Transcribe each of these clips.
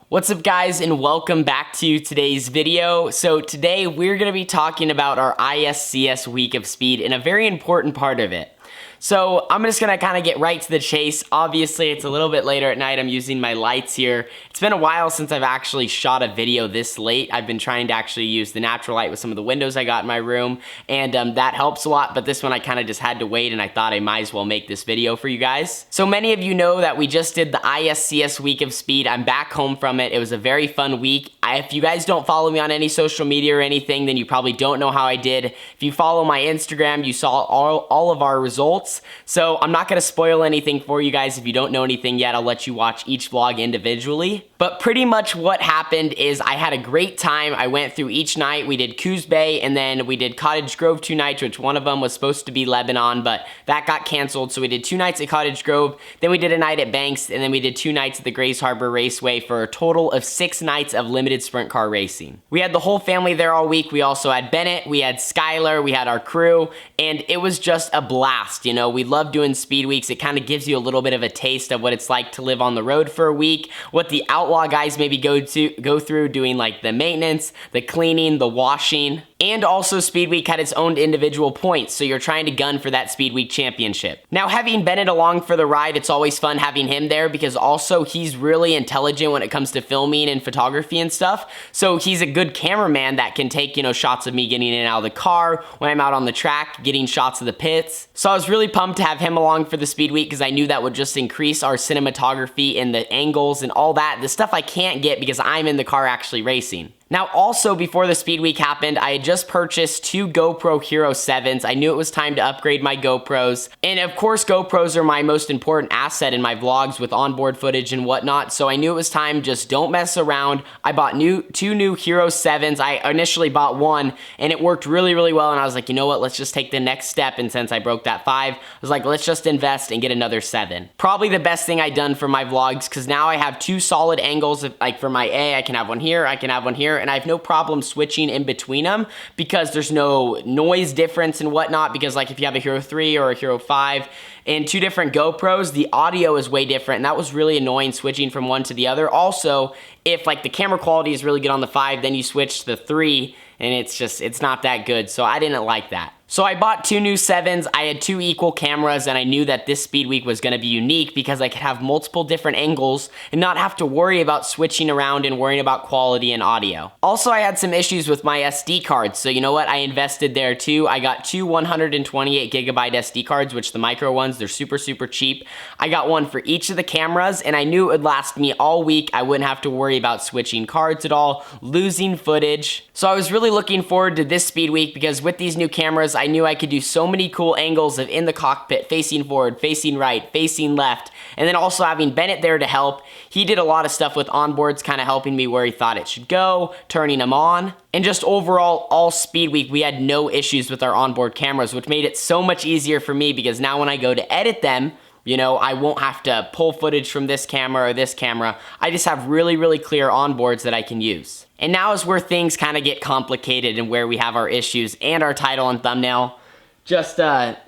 What's up guys, and welcome back to today's video. So today we're going to be talking about our ISCS week of speed and a very important part of it. So I'm just gonna kind of get right to the chase. Obviously it's a little bit later at night. I'm using my lights here. It's been a while since I've actually shot a video this late. I've been trying to actually use the natural light with some of the windows I got in my room, and that helps a lot, but this one I kind of just had to wait, and I thought I might as well make this video for you guys. So many of you know that we just did the ISCS week of speed. I'm back home from it. It was a very fun week. If you guys don't follow me on any social media or anything, then you probably don't know how I did. If you follow my Instagram, you saw all of our results. So I'm not going to spoil anything for you guys. If you don't know anything yet, I'll let you watch each vlog individually. But pretty much what happened is I had a great time. I went through each night. We did Coos Bay, and then we did Cottage Grove 2 nights, which one of them was supposed to be Lebanon, but that got canceled. So we did 2 nights at Cottage Grove, then we did a night at Banks, and then we did 2 nights at the Grays Harbor Raceway for a total of 6 nights of limited sprint car racing. We had the whole family there all week. We also had Bennett, we had Skylar, we had our crew, and it was just a blast. You know, we love doing speed weeks. It kind of gives you a little bit of a taste of what it's like to live on the road for a week, what the outlaw guys maybe go through doing like the maintenance, the cleaning, the washing. And also Speed Week had its own individual points, so you're trying to gun for that Speed Week championship. Now, having Bennett along for the ride, it's always fun having him there because also he's really intelligent when it comes to filming and photography and stuff. So he's a good cameraman that can take, you know, shots of me getting in and out of the car, when I'm out on the track, getting shots of the pits. So I was really pumped to have him along for the Speed Week because I knew that would just increase our cinematography and the angles and all that, the stuff I can't get because I'm in the car actually racing. Now also, before the Speed Week happened, I had just purchased 2 GoPro Hero 7s. I knew it was time to upgrade my GoPros. And of course, GoPros are my most important asset in my vlogs with onboard footage and whatnot. So I knew it was time, just don't mess around. I bought 2 new Hero 7s. I initially bought one and it worked really, really well. And I was like, you know what, let's just take the next step. And since I broke that 5, I was like, let's just invest and get another 7. Probably the best thing I've done for my vlogs because now I have 2 solid angles. Like for my A, I can have one here, I can have one here. And I have no problem switching in between them because there's no noise difference and whatnot, because like if you have a Hero 3 or a Hero 5 and 2 different GoPros, the audio is way different, and that was really annoying switching from one to the other. Also, if like the camera quality is really good on the 5, then you switch to the 3 and it's not that good, so I didn't like that. So I bought 2 new 7s, I had 2 equal cameras, and I knew that this Speed Week was gonna be unique because I could have multiple different angles and not have to worry about switching around and worrying about quality and audio. Also, I had some issues with my SD cards, so you know what, I invested there too. I got 2 128 gigabyte SD cards, which the micro ones, they're super, super cheap. I got one for each of the cameras, and I knew it would last me all week. I wouldn't have to worry about switching cards at all, losing footage. So I was really looking forward to this Speed Week because with these new cameras, I knew I could do so many cool angles of in the cockpit, facing forward, facing right, facing left, and then also having Bennett there to help. He did a lot of stuff with onboards, kind of helping me where he thought it should go, turning them on. And just overall, all Speed Week, we had no issues with our onboard cameras, which made it so much easier for me because now when I go to edit them, you know, I won't have to pull footage from this camera or this camera. I just have really, really clear onboards that I can use. And now is where things kind of get complicated and where we have our issues and our title and thumbnail. Just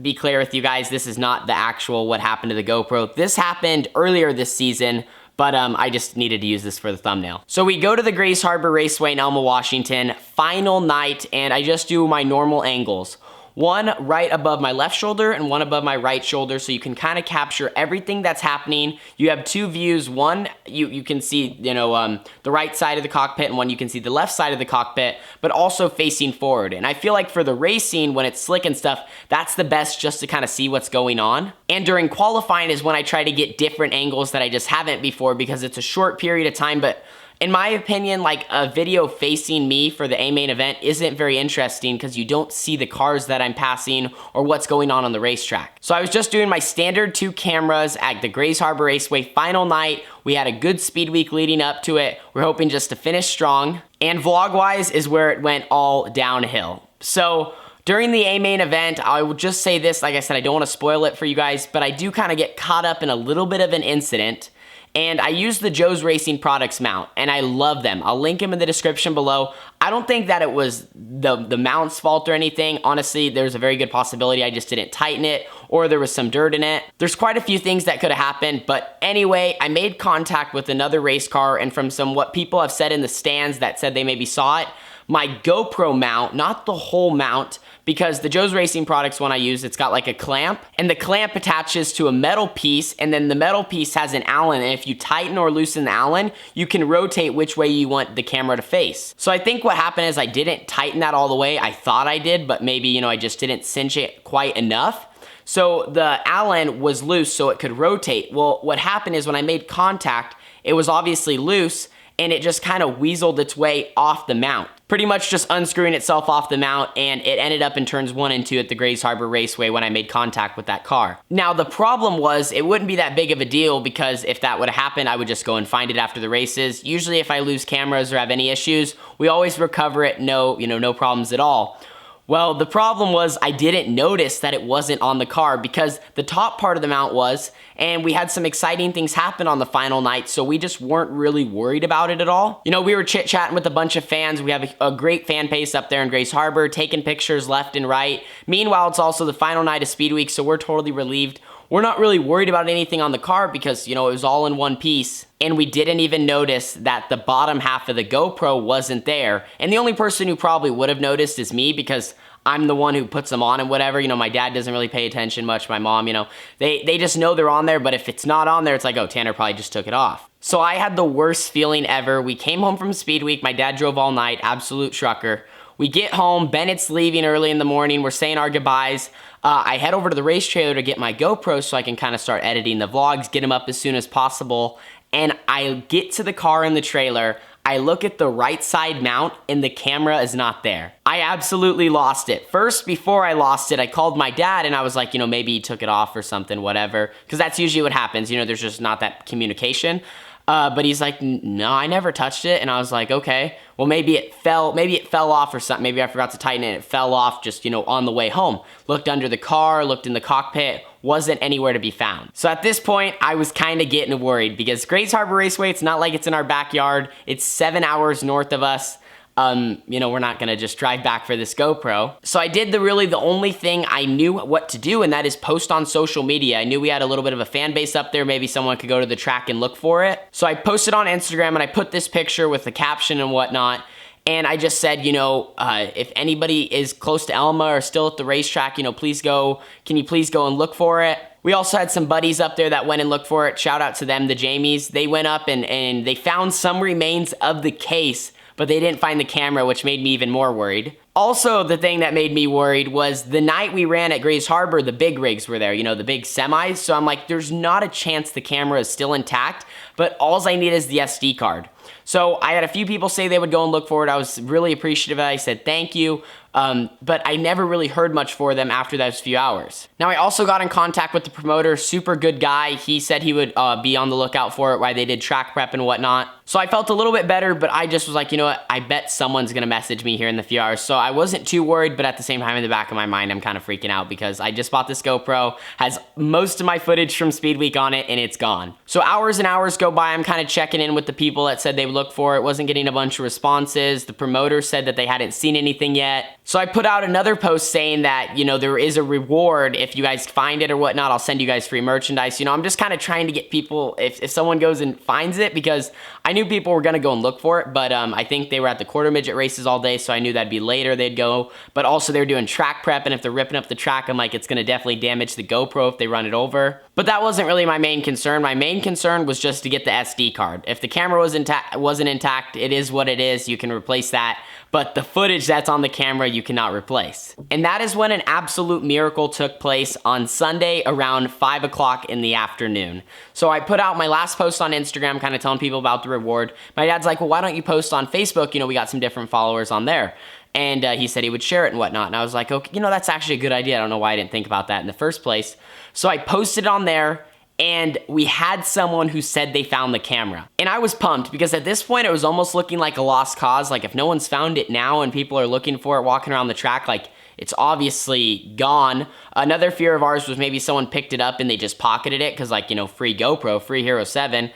be clear with you guys, this is not the actual what happened to the GoPro. This happened earlier this season, but I just needed to use this for the thumbnail. So we go to the Grays Harbor Raceway in Elma, Washington, final night, and I just do my normal angles. One right above my left shoulder and one above my right shoulder, so you can kind of capture everything that's happening. You have 2 views. One, you can see, you know, the right side of the cockpit, and one you can see the left side of the cockpit, but also facing forward. And I feel like for the racing, when it's slick and stuff, that's the best just to kind of see what's going on. And during qualifying is when I try to get different angles that I just haven't before because it's a short period of time, but in my opinion, like a video facing me for the A main event isn't very interesting because you don't see the cars that I'm passing or what's going on the racetrack. So I was just doing my standard 2 cameras at the Grays Harbor Raceway final night. We had a good Speed Week leading up to it. We're hoping just to finish strong. And vlog-wise is where it went all downhill. So during the A main event, I will just say this, like I said, I don't want to spoil it for you guys, but I do kind of get caught up in a little bit of an incident. And I use the Joe's Racing Products mount, and I love them. I'll link them in the description below. I don't think that it was the mount's fault or anything. Honestly, there's a very good possibility I just didn't tighten it, or there was some dirt in it. There's quite a few things that could have happened, but anyway, I made contact with another race car, and from some what people have said in the stands that said they maybe saw it, my GoPro mount, not the whole mount, because the Joe's Racing products one I use, it's got like a clamp, and the clamp attaches to a metal piece, and then the metal piece has an Allen, and if you tighten or loosen the Allen, you can rotate which way you want the camera to face. So I think what happened is I didn't tighten that all the way. I thought I did, but maybe, I just didn't cinch it quite enough. So the Allen was loose so it could rotate. Well, what happened is when I made contact, it was obviously loose, and it just kind of weaseled its way off the mount. Pretty much just unscrewing itself off the mount, and it ended up in turns 1 and 2 at the Grays Harbor Raceway when I made contact with that car. Now, the problem was it wouldn't be that big of a deal because if that would have happened, I would just go and find it after the races. Usually if I lose cameras or have any issues, we always recover it, no problems at all. Well, the problem was I didn't notice that it wasn't on the car because the top part of the mount was, and we had some exciting things happen on the final night, so we just weren't really worried about it at all. We were chit-chatting with a bunch of fans. We have a great fan base up there in Grays Harbor, taking pictures left and right. Meanwhile, it's also the final night of Speed Week, so we're totally relieved. We're not really worried about anything on the car because, it was all in one piece. And we didn't even notice that the bottom half of the GoPro wasn't there. And the only person who probably would have noticed is me because I'm the one who puts them on and whatever. My dad doesn't really pay attention much. My mom, they just know they're on there. But if it's not on there, it's like, oh, Tanner probably just took it off. So I had the worst feeling ever. We came home from Speed Week. My dad drove all night, absolute trucker. We get home, Bennett's leaving early in the morning, we're saying our goodbyes. I head over to the race trailer to get my GoPro so I can kind of start editing the vlogs, get them up as soon as possible. And I get to the car in the trailer, I look at the right side mount and the camera is not there. I absolutely lost it. First, before I lost it, I called my dad and I was like, maybe he took it off or something, whatever. Because that's usually what happens, there's just not that communication. But he's like, no, I never touched it. And I was like, okay, well, maybe it fell off or something. Maybe I forgot to tighten it and it fell off just, on the way home. Looked under the car, looked in the cockpit, wasn't anywhere to be found. So at this point, I was kind of getting worried because Grays Harbor Raceway, it's not like it's in our backyard. It's 7 hours north of us. We're not gonna just drive back for this GoPro. So I did the only thing I knew what to do, and that is post on social media. I knew we had a little bit of a fan base up there. Maybe someone could go to the track and look for it. So I posted on Instagram and I put this picture with the caption and whatnot. And I just said, if anybody is close to Elma or still at the racetrack, can you please go and look for it? We also had some buddies up there that went and looked for it. Shout out to them, the Jamies. They went up and they found some remains of the case, but they didn't find the camera, which made me even more worried. Also, the thing that made me worried was the night we ran at Grays Harbor, the big rigs were there, the big semis. So I'm like, there's not a chance the camera is still intact, but all I need is the SD card. So I had a few people say they would go and look for it. I was really appreciative of it. I said thank you, but I never really heard much for them after those few hours. Now, I also got in contact with the promoter, super good guy. He said he would be on the lookout for it while they did track prep and whatnot. So I felt a little bit better, but I just was like, what? I bet someone's gonna message me here in the few hours. So I wasn't too worried, but at the same time, in the back of my mind, I'm kind of freaking out because I just bought this GoPro, has most of my footage from Speed Week on it, and it's gone. So hours and hours go by. I'm kind of checking in with the people that said they would look for it. Wasn't getting a bunch of responses. The promoter said that they hadn't seen anything yet. So I put out another post saying that, there is a reward if you guys find it or whatnot. I'll send you guys free merchandise. I'm just kind of trying to get people, if someone goes and finds it, because I knew people were going to go and look for it, but I think they were at the quarter midget races all day, so I knew that'd be later they'd go. But also they're doing track prep, and if they're ripping up the track, I'm like, it's going to definitely damage the GoPro if they run it over. But that wasn't really my main concern. My main concern was just to get the SD card. If the camera wasn't intact, it is what it is. You can replace that. But the footage that's on the camera, you cannot replace. And that is when an absolute miracle took place on Sunday around 5 o'clock in the afternoon. So I put out my last post on Instagram, kind of telling people about the reward. My dad's like, well, why don't you post on Facebook? We got some different followers on there. And he said he would share it and whatnot. And I was like, okay, that's actually a good idea. I don't know why I didn't think about that in the first place. So I posted on there, and we had someone who said they found the camera. And I was pumped because at this point it was almost looking like a lost cause. Like if no one's found it now and people are looking for it walking around the track, like it's obviously gone. Another fear of ours was maybe someone picked it up and they just pocketed it because, like, you know, free GoPro, free Hero 7,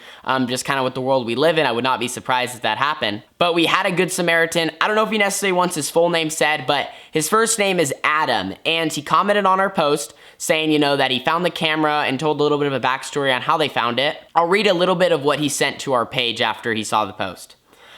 just kind of with the world we live in. I would not be surprised if that happened. But we had a good Samaritan. I don't know if he necessarily wants his full name said, but his first name is Adam, and he commented on our post saying, you know, that he found the camera and told a little bit of a backstory on how they found it. I'll read a little bit of what he sent to our page after he saw the post.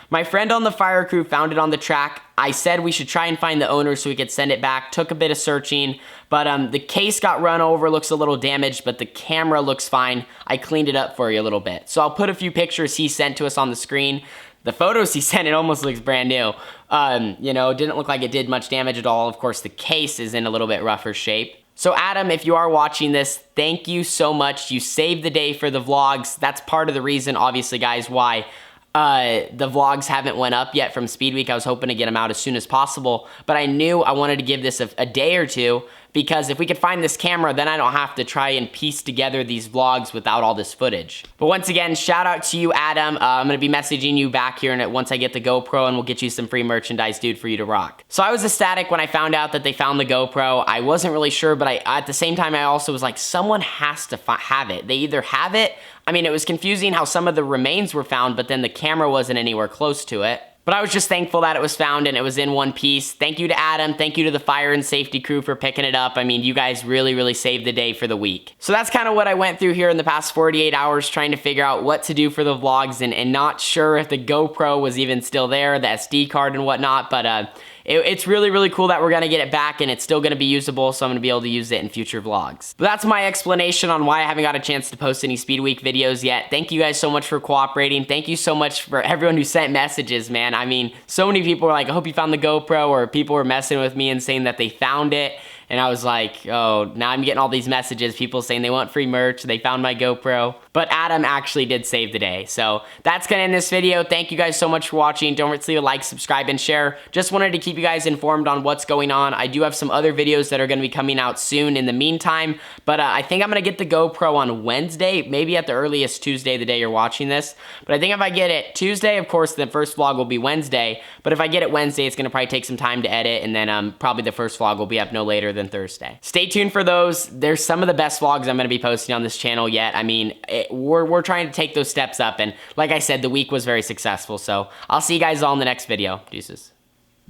My friend on the fire crew found it on the track. I said we should try and find the owner so we could send it back. Took a bit of searching, but the case got run over, looks a little damaged, but the camera looks fine. I cleaned it up for you a little bit. So I'll put a few pictures he sent to us on the screen. The photos he sent, it almost looks brand new. You know, didn't look like it did much damage at all. Of course, the case is in a little bit rougher shape. So Adam, if you are watching this, thank you so much. You saved the day for the vlogs. That's part of the reason, obviously, guys, why the vlogs haven't went up yet from Speed Week. I was hoping to get them out as soon as possible, but I knew I wanted to give this a day or two, because if we could find this camera, then I don't have to try and piece together these vlogs without all this footage. But once again, shout out to you, Adam. I'm gonna be messaging you back here once I get the GoPro, and we'll get you some free merchandise, dude, for you to rock. So I was ecstatic when I found out that they found the GoPro. I wasn't really sure, but at the same time, I also was like, someone has to have it. They either have it. I mean, it was confusing how some of the remains were found, but then the camera wasn't anywhere close to it. But I was just thankful that it was found and it was in one piece. Thank you to Adam. Thank you to the fire and safety crew for picking it up. I mean, you guys really, really saved the day for the week. So that's kind of what I went through here in the past 48 hours, trying to figure out what to do for the vlogs, and not sure if the GoPro was even still there, the SD card and whatnot, but it's really, really cool that we're gonna get it back and it's still gonna be usable, so I'm gonna be able to use it in future vlogs. But that's my explanation on why I haven't got a chance to post any Speed Week videos yet. Thank you guys so much for cooperating. Thank you so much for everyone who sent messages, man. I mean, so many people were like, I hope you found the GoPro, or people were messing with me and saying that they found it. And I was like, oh, now I'm getting all these messages, people saying they want free merch, they found my GoPro. But Adam actually did save the day. So that's gonna end this video. Thank you guys so much for watching. Don't forget to leave a like, subscribe, and share. Just wanted to keep you guys informed on what's going on. I do have some other videos that are gonna be coming out soon in the meantime, but I think I'm gonna get the GoPro on Wednesday, maybe at the earliest Tuesday, the day you're watching this. But I think if I get it Tuesday, of course, the first vlog will be Wednesday. But if I get it Wednesday, it's gonna probably take some time to edit, and then probably the first vlog will be up no later than Thursday. Stay tuned for those. There's some of the best vlogs I'm gonna be posting on this channel yet. I mean, we're trying to take those steps up, and like I said, the week was very successful. So I'll see you guys all in the next video. Deuces.